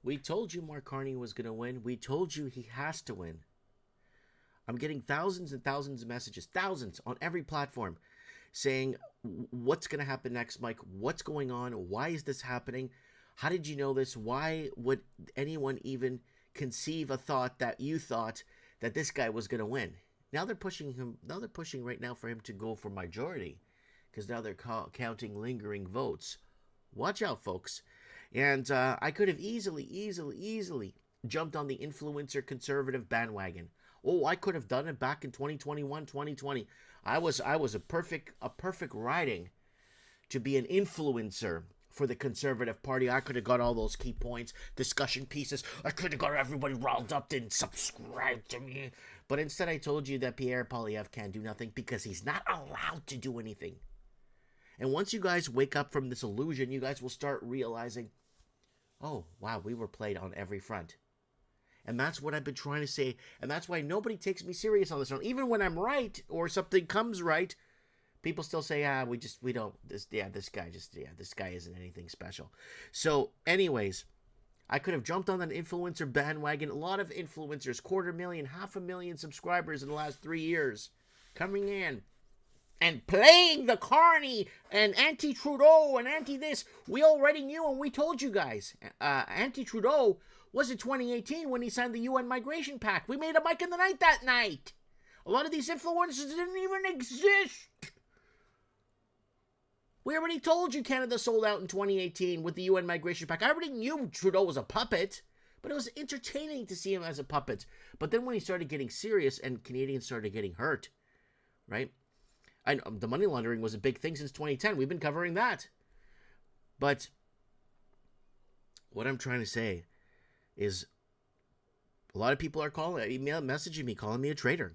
We told you Mark Carney was going to win. We told you he has to win. I'm getting thousands and thousands of messages, thousands on every platform, saying, what's going to happen next, Mike? What's going on? Why is this happening? How did you know this? Why would anyone even conceive a thought that you thought that this guy was going to win? Now they're pushing him. Now they're pushing right now for him to go for majority, because now they're counting lingering votes. Watch out, folks. And I could have easily jumped on the influencer conservative bandwagon. Oh, I could have done it back in 2021, 2020. I was a perfect riding to be an influencer for the Conservative Party. I could have got all those key points, discussion pieces. I could have got everybody riled up and subscribe to me. But instead I told you that Pierre Poilievre can't do nothing because he's not allowed to do anything. And once you guys wake up from this illusion, you guys will start realizing, oh, wow, we were played on every front. And that's what I've been trying to say. And that's why nobody takes me serious on this one. Even when I'm right or something comes right, people still say, this guy isn't anything special. So anyways, I could have jumped on an influencer bandwagon. A lot of influencers, 250,000, 500,000 subscribers in the last 3 years coming in and playing the Carney and anti-Trudeau and anti-this. We already knew and we told you guys. Anti-Trudeau was in 2018 when he signed the UN Migration Pact. We made a Mike in the Night that night. A lot of these influencers didn't even exist. We already told you Canada sold out in 2018 with the UN Migration Pact. I already knew Trudeau was a puppet, but it was entertaining to see him as a puppet. But then when he started getting serious and Canadians started getting hurt, right? And the money laundering was a big thing since 2010. We've been covering that. But what I'm trying to say is a lot of people are messaging me, calling me a traitor.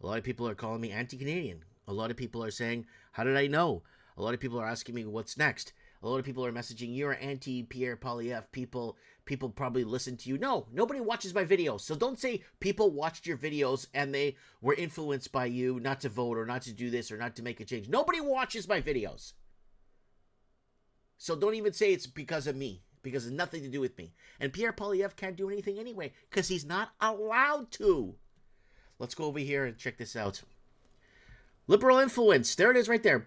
A lot of people are calling me anti-Canadian. A lot of people are saying, how did I know? A lot of people are asking me what's next. A lot of people are messaging, you're anti-Pierre Poilievre. People probably listen to you. No, nobody watches my videos. So don't say people watched your videos and they were influenced by you not to vote or not to do this or not to make a change. Nobody watches my videos. So don't even say it's because of me, because it's nothing to do with me. And Pierre Poilievre can't do anything anyway because he's not allowed to. Let's go over here and check this out. Liberal influence. There it is right there.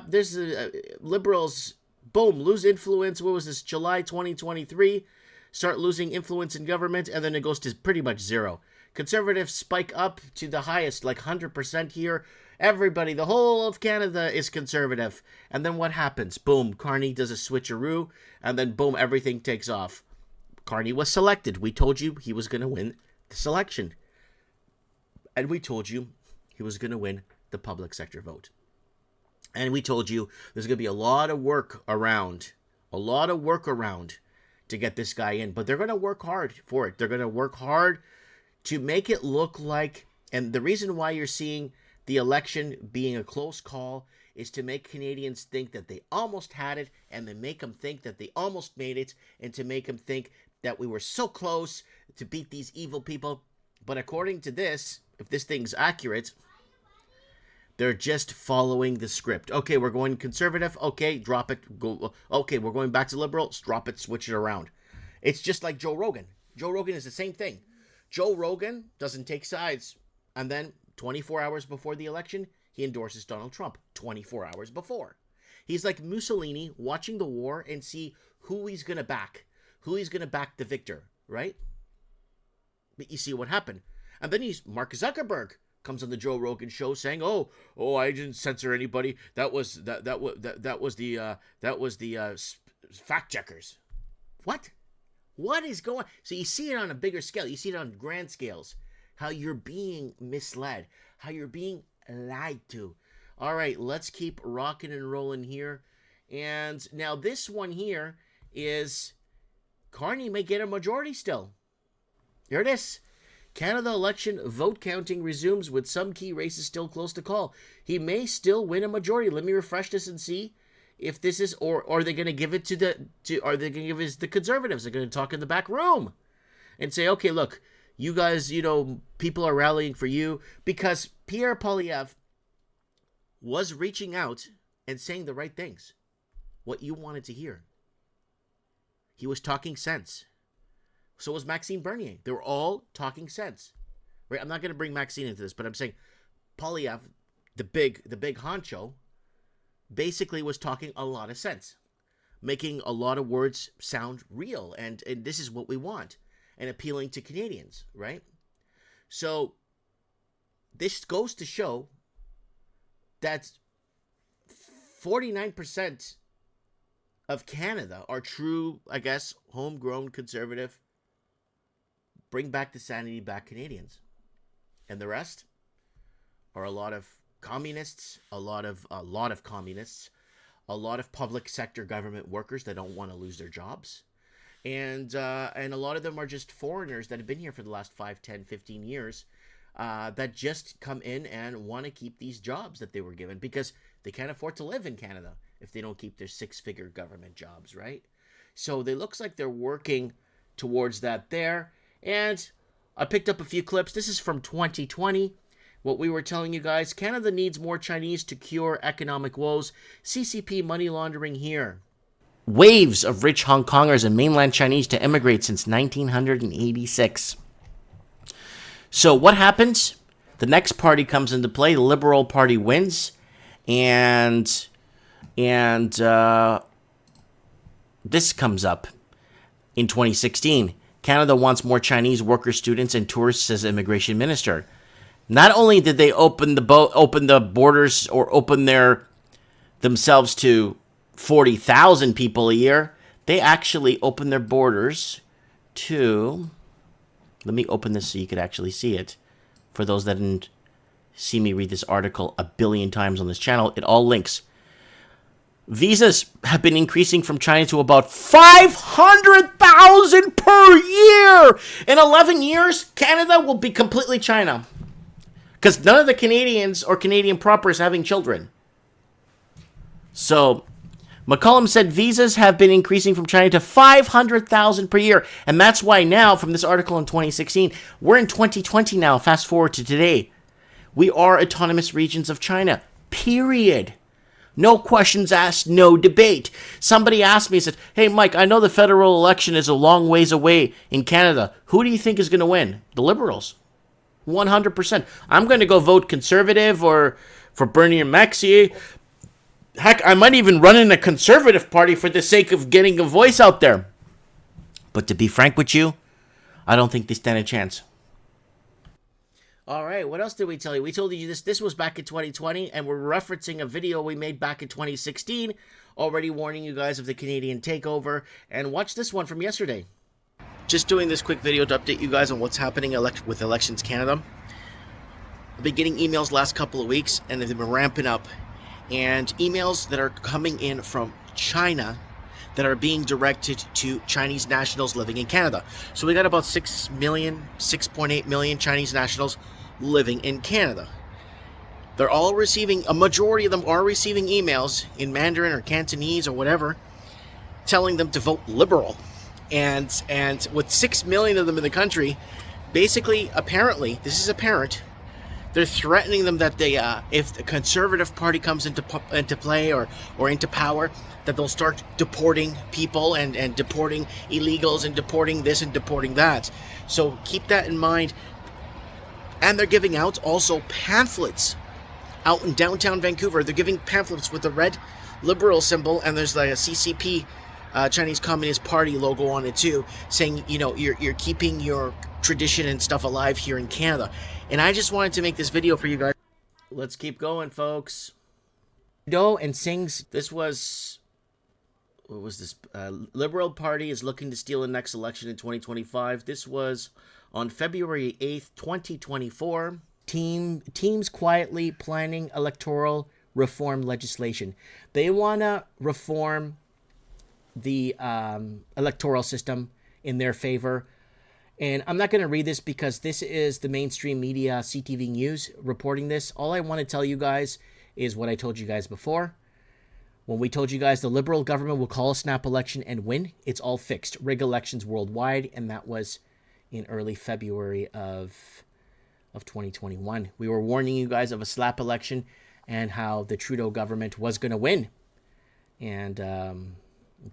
This is liberals. Boom. Lose influence. What was this? July 2023. Start losing influence in government. And then it goes to pretty much zero. Conservatives spike up to the highest, like 100% here. Everybody, the whole of Canada is conservative. And then what happens? Boom. Carney does a switcheroo. And then boom, everything takes off. Carney was selected. We told you he was going to win the selection. And we told you he was going to win the public sector vote. And we told you there's going to be a lot of work around to get this guy in. But they're going to work hard for it. They're going to work hard to make it look like, and the reason why you're seeing the election being a close call is to make Canadians think that they almost had it, and then make them think that they almost made it, and to make them think that we were so close to beat these evil people. But according to this, if this thing's accurate, they're just following the script. Okay, we're going conservative. Okay, drop it. Go. Okay, we're going back to liberal. Drop it. Switch it around. It's just like Joe Rogan. Joe Rogan is the same thing. Joe Rogan doesn't take sides. And then 24 hours before the election, he endorses Donald Trump. 24 hours before. He's like Mussolini watching the war and see who he's going to back. Who he's going to back the victor, right? But you see what happened. And then Mark Zuckerberg comes on the Joe Rogan show saying, "Oh, I didn't censor anybody. That was the fact checkers." What is going? So you see it on a bigger scale. You see it on grand scales. How you're being misled. How you're being lied to. All right, let's keep rocking and rolling here. And now this one here is Carney may get a majority still. Here it is. Canada election vote counting resumes with some key races still close to call. He may still win a majority. Let me refresh this and see if this is, or are they going to give it are they going to give it to the Conservatives? They're going to talk in the back room and say, okay, look, you guys, people are rallying for you, because Pierre Poilievre was reaching out and saying the right things, what you wanted to hear. He was talking sense. So was Maxime Bernier. They were all talking sense. Right? I'm not going to bring Maxine into this, but I'm saying Poilievre, the big honcho, basically was talking a lot of sense, making a lot of words sound real, and this is what we want, and appealing to Canadians, right? So this goes to show that 49% of Canada are true, I guess, homegrown conservative, bring back the sanity back Canadians. And the rest are a lot of communists, a lot of communists, a lot of public sector government workers that don't want to lose their jobs. And a lot of them are just foreigners that have been here for the last 5, 10, 15 years that just come in and want to keep these jobs that they were given because they can't afford to live in Canada if they don't keep their 6-figure government jobs, right? So it looks like they're working towards that there. And I picked up a few clips. This is from 2020. What we were telling you guys, Canada needs more Chinese to cure economic woes. CCP money laundering here. Waves of rich Hong Kongers and mainland Chinese to immigrate since 1986. So what happens? The next party comes into play. The Liberal Party wins. And this comes up in 2016. Canada wants more Chinese workers, students, and tourists as immigration minister. Not only did they open the borders or open themselves to 40,000 people a year, they actually opened their borders to. Let me open this so you could actually see it. For those that didn't see me read this article a billion times on this channel, it all links. Visas have been increasing from China to about 500,000 per year. In 11 years, Canada will be completely China. Because none of the Canadians or Canadian proper is having children. So, McCollum said visas have been increasing from China to 500,000 per year. And that's why now, from this article in 2016, we're in 2020 now, fast forward to today. We are autonomous regions of China. Period. No questions asked, no debate. Somebody asked me, said, hey, Mike, I know the federal election is a long ways away in Canada. Who do you think is going to win? The Liberals. 100%. I'm going to go vote Conservative or for Bernie and Maxi. Heck, I might even run in a Conservative party for the sake of getting a voice out there. But to be frank with you, I don't think they stand a chance. All right, what else did we tell you? We told you this was back in 2020, and we're referencing a video we made back in 2016, already warning you guys of the Canadian takeover. And watch this one from yesterday. Just doing this quick video to update you guys on what's happening with Elections Canada. I've been getting emails last couple of weeks, and they've been ramping up. And emails that are coming in from China that are being directed to Chinese nationals living in Canada. So we got about 6.8 million Chinese nationals living in Canada. They're all receiving, a majority of them are receiving emails in Mandarin or Cantonese or whatever, telling them to vote Liberal. And with 6 million of them in the country, basically, apparently, this is apparent, they're threatening them that they, if the Conservative Party comes into play or into power, that they'll start deporting people and deporting illegals and deporting this and deporting that. So keep that in mind. And they're giving out also pamphlets out in downtown Vancouver. They're giving pamphlets with the red Liberal symbol, and there's like a CCP, Chinese Communist Party logo on it too, saying, you know, you're keeping your tradition and stuff alive here in Canada. And I just wanted to make this video for you guys. Let's keep going, folks. Trudeau and sings. This was, what was this? Liberal Party is looking to steal the next election in 2025. This was on February 8th, 2024. Teams quietly planning electoral reform legislation. They want to reform the electoral system in their favor. And I'm not going to read this because this is the mainstream media, CTV News, reporting this. All I want to tell you guys is what I told you guys before. When we told you guys the Liberal government will call a snap election and win, it's all fixed. Rig elections worldwide, and that was in early February of 2021. We were warning you guys of a slap election and how the Trudeau government was going to win. And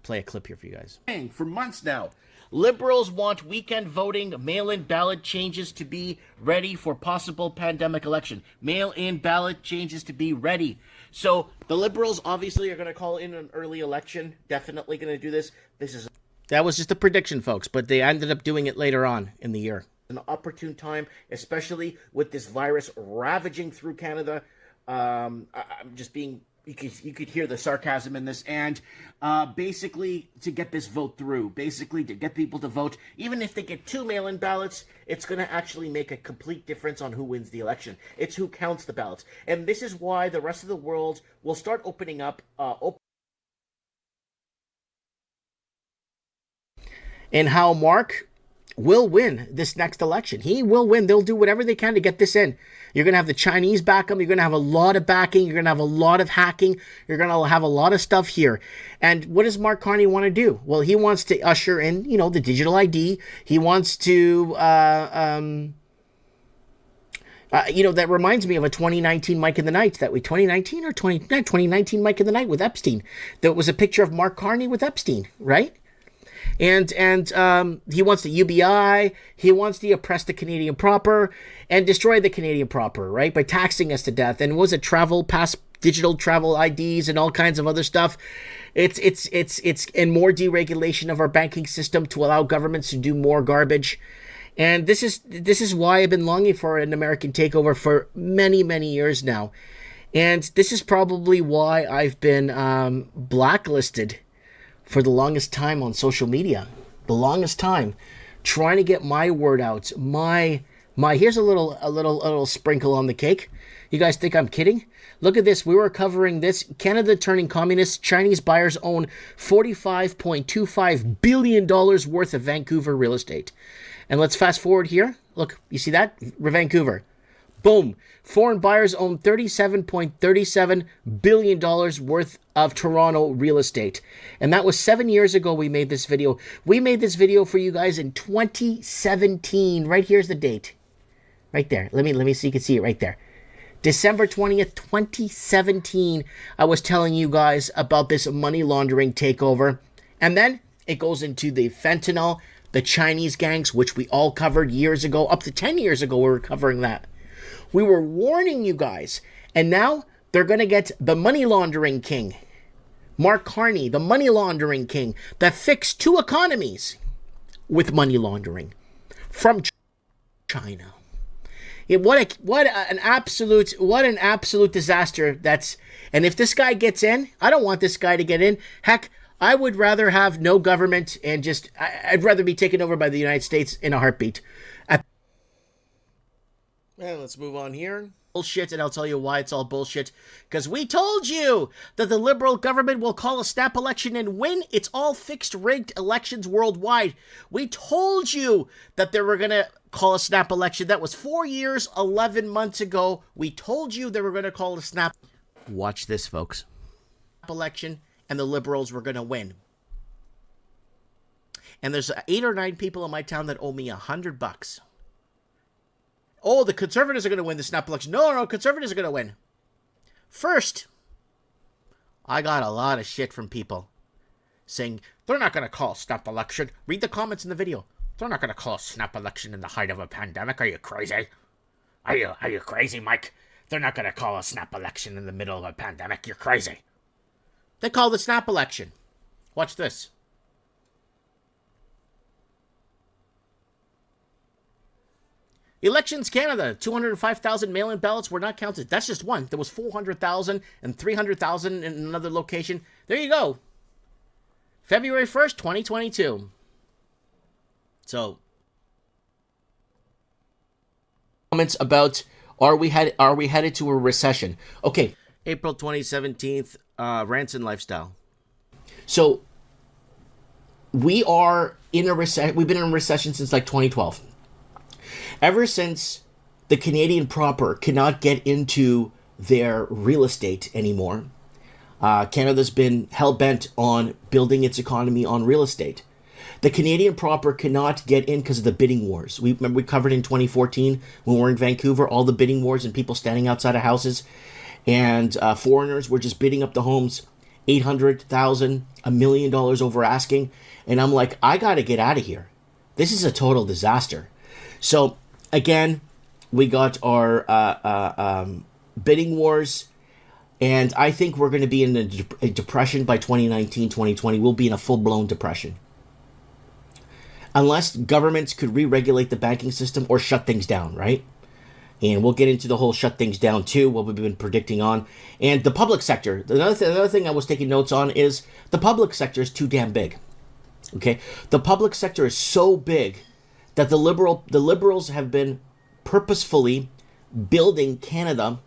play a clip here for you guys. For months now, liberals want weekend voting, mail-in ballot changes to be ready for possible pandemic election. Mail-in ballot changes to be ready. So the liberals obviously are going to call in an early election. Definitely going to do this. That was just a prediction, folks, but they ended up doing it later on in the year. An opportune time, especially with this virus ravaging through Canada. I'm just being... You could hear the sarcasm in this, and basically to get this vote through, basically to get people to vote, even if they get 2 mail-in ballots, it's going to actually make a complete difference on who wins the election. It's who counts the ballots. And this is why the rest of the world will start opening up. And how Mark will win this next election. He will win. They'll do whatever they can to get this in. You're going to have the Chinese back them. You're going to have a lot of backing. You're going to have a lot of hacking. You're going to have a lot of stuff here. And what does Mark Carney want to do? Well, he wants to usher in, the digital ID. He wants to, that reminds me of a 2019 Mike in the Night. 2019 Mike in the Night with Epstein. That was a picture of Mark Carney with Epstein, right? And he wants the UBI, he wants to oppress the Canadian proper and destroy the Canadian proper, right? By taxing us to death. And was it digital travel IDs and all kinds of other stuff. It's and more deregulation of our banking system to allow governments to do more garbage. And this is why I've been longing for an American takeover for many, many years now. And this is probably why I've been blacklisted for the longest time on social media. The longest time. Trying to get my word out. Here's a little sprinkle on the cake. You guys think I'm kidding? Look at this. We were covering this. Canada turning communist. Chinese buyers own $45.25 billion worth of Vancouver real estate. And let's fast forward here. Look, you see that? Vancouver. Boom. Foreign buyers own $37.37 billion worth of Toronto real estate. And that was 7 years ago we made this video. We made this video for you guys in 2017. Right here's the date. Right there. Let me see. You can see it right there. December 20th, 2017. I was telling you guys about this money laundering takeover. And then it goes into the fentanyl, the Chinese gangs, which we all covered years ago. Up to 10 years ago we were covering that. We were warning you guys. And now they're going to get the money laundering king, Mark Carney, the money laundering king that fixed 2 economies with money laundering from China. What an absolute disaster that's. And if this guy gets in, I don't want this guy to get in. Heck, I would rather have no government and I'd rather be taken over by the United States in a heartbeat. And let's move on here. Bullshit, and I'll tell you why it's all bullshit. Because we told you that the Liberal government will call a snap election and win. It's all fixed, rigged elections worldwide. We told you that they were going to call a snap election. That was 4 years, 11 months ago. We told you they were going to call a snap. Watch this, folks. Election, and the Liberals were going to win. And there's 8 or 9 people in my town that owe me $100. Oh, the Conservatives are going to win the snap election. No, Conservatives are going to win. First, I got a lot of shit from people saying, they're not going to call a snap election. Read the comments in the video. They're not going to call a snap election in the height of a pandemic. Are you crazy? Are you crazy, Mike? They're not going to call a snap election in the middle of a pandemic. You're crazy. They called the snap election. Watch this. Elections Canada, 205,000 mail-in ballots were not counted. That's just one. There was 400,000 and 300,000 in another location. There you go. February 1st, 2022. So, comments about are we headed to a recession? Okay, April 2017, Ranson lifestyle. So, we are in a recession. We've been in a recession since like 2012. Ever since the Canadian proper cannot get into their real estate anymore, Canada's been hell-bent on building its economy on real estate. The Canadian proper cannot get in because of the bidding wars. We covered in 2014 when we were in Vancouver, all the bidding wars and people standing outside of houses, and foreigners were just bidding up the homes. $800,000, $1 million over asking. And I'm like, I got to get out of here. This is a total disaster. So again, we got our bidding wars. And I think we're going to be in a depression by 2019, 2020. We'll be in a full-blown depression. Unless governments could re-regulate the banking system or shut things down, right? And we'll get into the whole shut things down too, what we've been predicting on. And the public sector. Another thing I was taking notes on is the public sector is too damn big. Okay? The public sector is so big that the liberals have been purposefully building Canada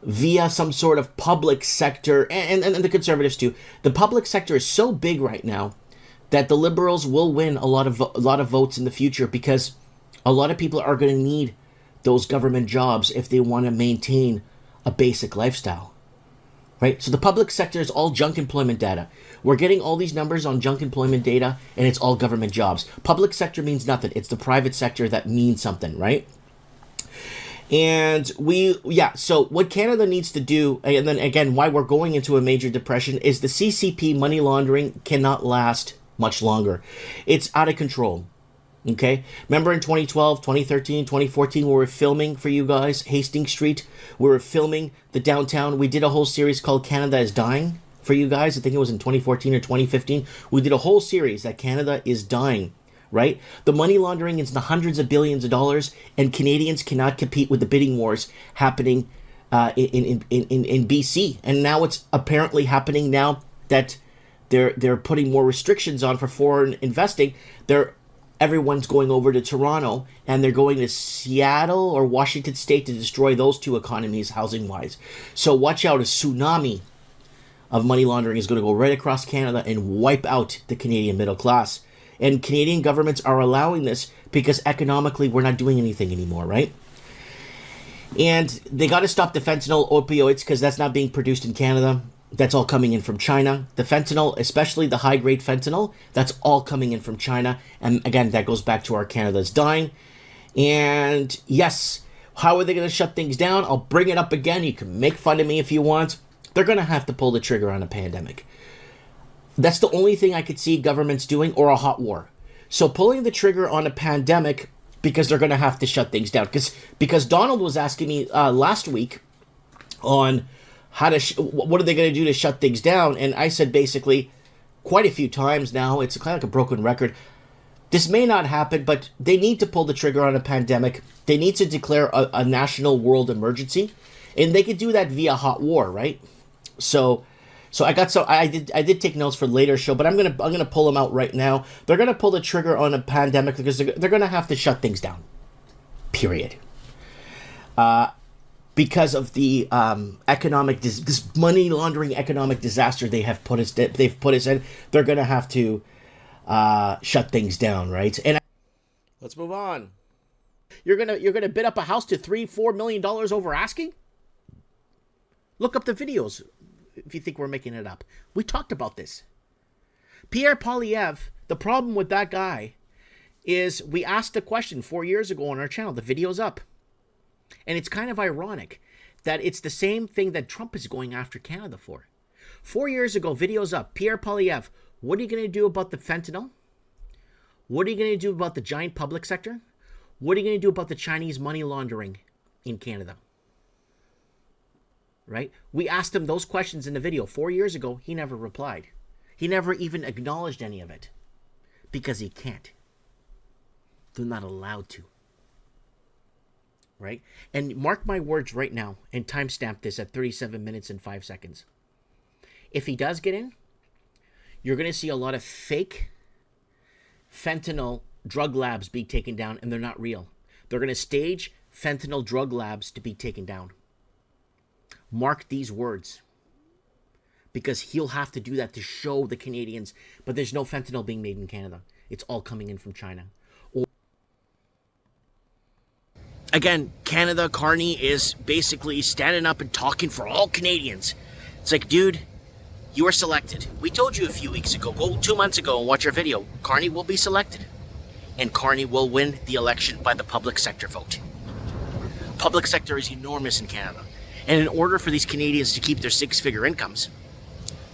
via some sort of public sector, and the conservatives too. The public sector is so big right now that the liberals will win a lot of votes in the future, because a lot of people are going to need those government jobs if they want to maintain a basic lifestyle, right? So the public sector is all junk employment data. We're getting all these numbers on junk employment data, and it's all government jobs. Public sector means nothing. It's the private sector that means something, right? And so what Canada needs to do, and then again, why we're going into a major depression, is the CCP money laundering cannot last much longer. It's out of control. Okay? Remember in 2012, 2013, 2014, we were filming for you guys, Hastings Street. We were filming the downtown. We did a whole series called Canada is Dying for you guys. I think it was in 2014 or 2015. We did a whole series that Canada is dying, right? The money laundering is in the hundreds of billions of dollars, and Canadians cannot compete with the bidding wars happening in BC. And now it's apparently happening now that they're putting more restrictions on for foreign investing. Everyone's going over to Toronto, and they're going to Seattle or Washington State to destroy those two economies housing-wise. So watch out, a tsunami of money laundering is going to go right across Canada and wipe out the Canadian middle class. And Canadian governments are allowing this because economically we're not doing anything anymore, right? And they got to stop the fentanyl opioids because that's not being produced in Canada. That's all coming in from China. The fentanyl, especially the high-grade fentanyl, that's all coming in from China. And again, that goes back to our Canada's dying. And yes, how are they going to shut things down? I'll bring it up again. You can make fun of me if you want. They're going to have to pull the trigger on a pandemic. That's the only thing I could see governments doing, or a hot war. So pulling the trigger on a pandemic, because they're going to have to shut things down. Because Donald was asking me last week on what are they going to do to shut things down? And I said basically quite a few times now, it's kind of like a broken record, this may not happen, but they need to pull the trigger on a pandemic. They need to declare a national world emergency, and they could do that via hot war, right? So I did take notes for later show, but I'm gonna pull them out right now. They're gonna pull the trigger on a pandemic because they're gonna have to shut things down. Period. Because of the this money laundering economic disaster they've put us in, they're gonna have to shut things down, right? And let's move on. You're gonna bid up a house to $3-4 million over asking? Look up the videos if you think we're making it up. We talked about this. Pierre Poilievre, the problem with that guy is we asked the question 4 years ago on our channel. The video's up. And it's kind of ironic that it's the same thing that Trump is going after Canada for. 4 years ago, video's up. Pierre Poilievre, what are you going to do about the fentanyl? What are you going to do about the giant public sector? What are you going to do about the Chinese money laundering in Canada? Right? We asked him those questions in the video 4 years ago. He never replied. He never even acknowledged any of it. Because he can't. They're not allowed to. Right? And mark my words right now and timestamp this at 37 minutes and 5 seconds. If he does get in, you're going to see a lot of fake fentanyl drug labs being taken down, and they're not real. They're going to stage fentanyl drug labs to be taken down. Mark these words. Because he'll have to do that to show the Canadians, but there's no fentanyl being made in Canada. It's all coming in from China. Again, Canada, Carney is basically standing up and talking for all Canadians. It's like, dude, you were selected. We told you a few weeks ago, go 2 months ago and watch our video. Carney will be selected. And Carney will win the election by the public sector vote. Public sector is enormous in Canada. And in order for these Canadians to keep their six-figure incomes,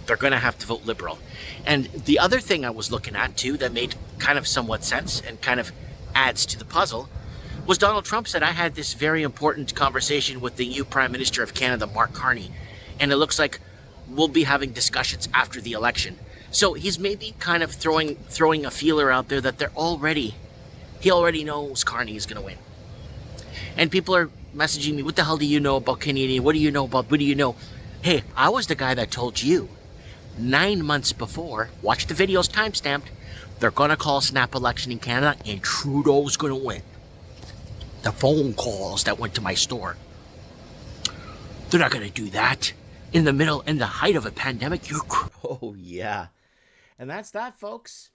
they're going to have to vote Liberal. And the other thing I was looking at too that made kind of somewhat sense and kind of adds to the puzzle was Donald Trump said, I had this very important conversation with the new Prime Minister of Canada, Mark Carney, and it looks like we'll be having discussions after the election. So he's maybe kind of throwing a feeler out there that he already knows Carney is going to win. And people are messaging me, what the hell do you know about Canadian? What do you know? Hey, I was the guy that told you 9 months before, watch the videos timestamped, they're going to call snap election in Canada and Trudeau's going to win. The phone calls that went to my store, they're not going to do that in the height of a pandemic. Oh, yeah. And that's that, folks.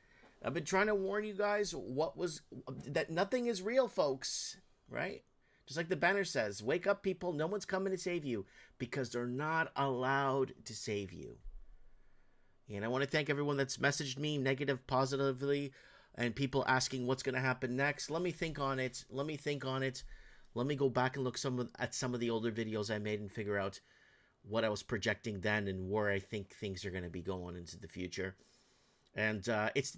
I've been trying to warn you guys that nothing is real, folks, right? Just like the banner says, wake up, people. No one's coming to save you because they're not allowed to save you. And I want to thank everyone that's messaged me negative, positively, and people asking what's going to happen next. Let me think on it. Let me go back and look at some of the older videos I made and figure out what I was projecting then and where I think things are going to be going into the future. And it's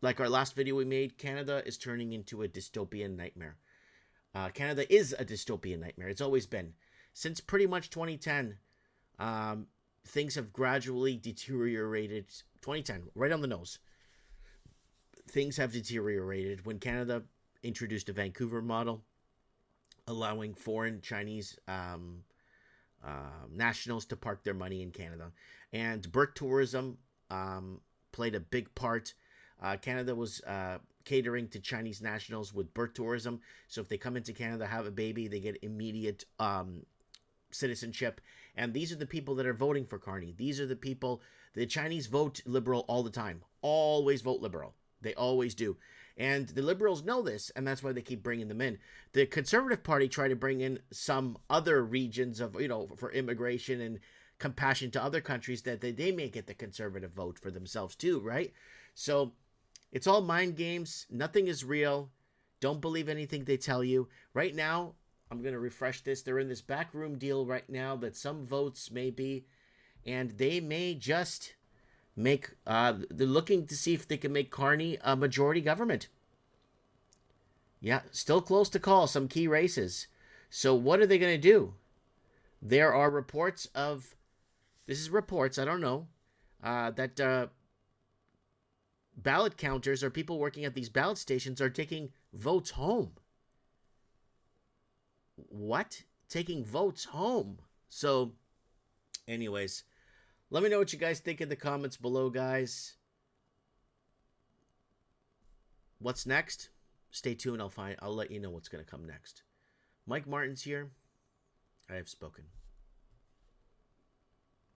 like our last video we made, Canada is turning into a dystopian nightmare. Canada is a dystopian nightmare. It's always been. Since pretty much 2010, things have gradually deteriorated. 2010, right on the nose. Things have deteriorated when Canada introduced a Vancouver model, allowing foreign Chinese nationals to park their money in Canada. And birth tourism played a big part. Canada was catering to Chinese nationals with birth tourism. So if they come into Canada, have a baby, they get immediate citizenship. And these are the people that are voting for Carney. These are the people, the Chinese vote Liberal all the time. Always vote Liberal. They always do. And the Liberals know this, and that's why they keep bringing them in. The Conservative Party try to bring in some other regions of, for immigration and compassion to other countries that they may get the Conservative vote for themselves too, right? So it's all mind games. Nothing is real. Don't believe anything they tell you. Right now, I'm going to refresh this. They're in this backroom deal right now that some votes may be, and they may just make, they're looking to see if they can make Carney a majority government. Yeah, still close to call some key races. So what are they going to do? There are reports of, this is reports, I don't know, that ballot counters or people working at these ballot stations are taking votes home. What? Taking votes home? So, anyways, let me know what you guys think in the comments below, guys. What's next? Stay tuned. I'll let you know what's going to come next. Mike Martin's here. I have spoken.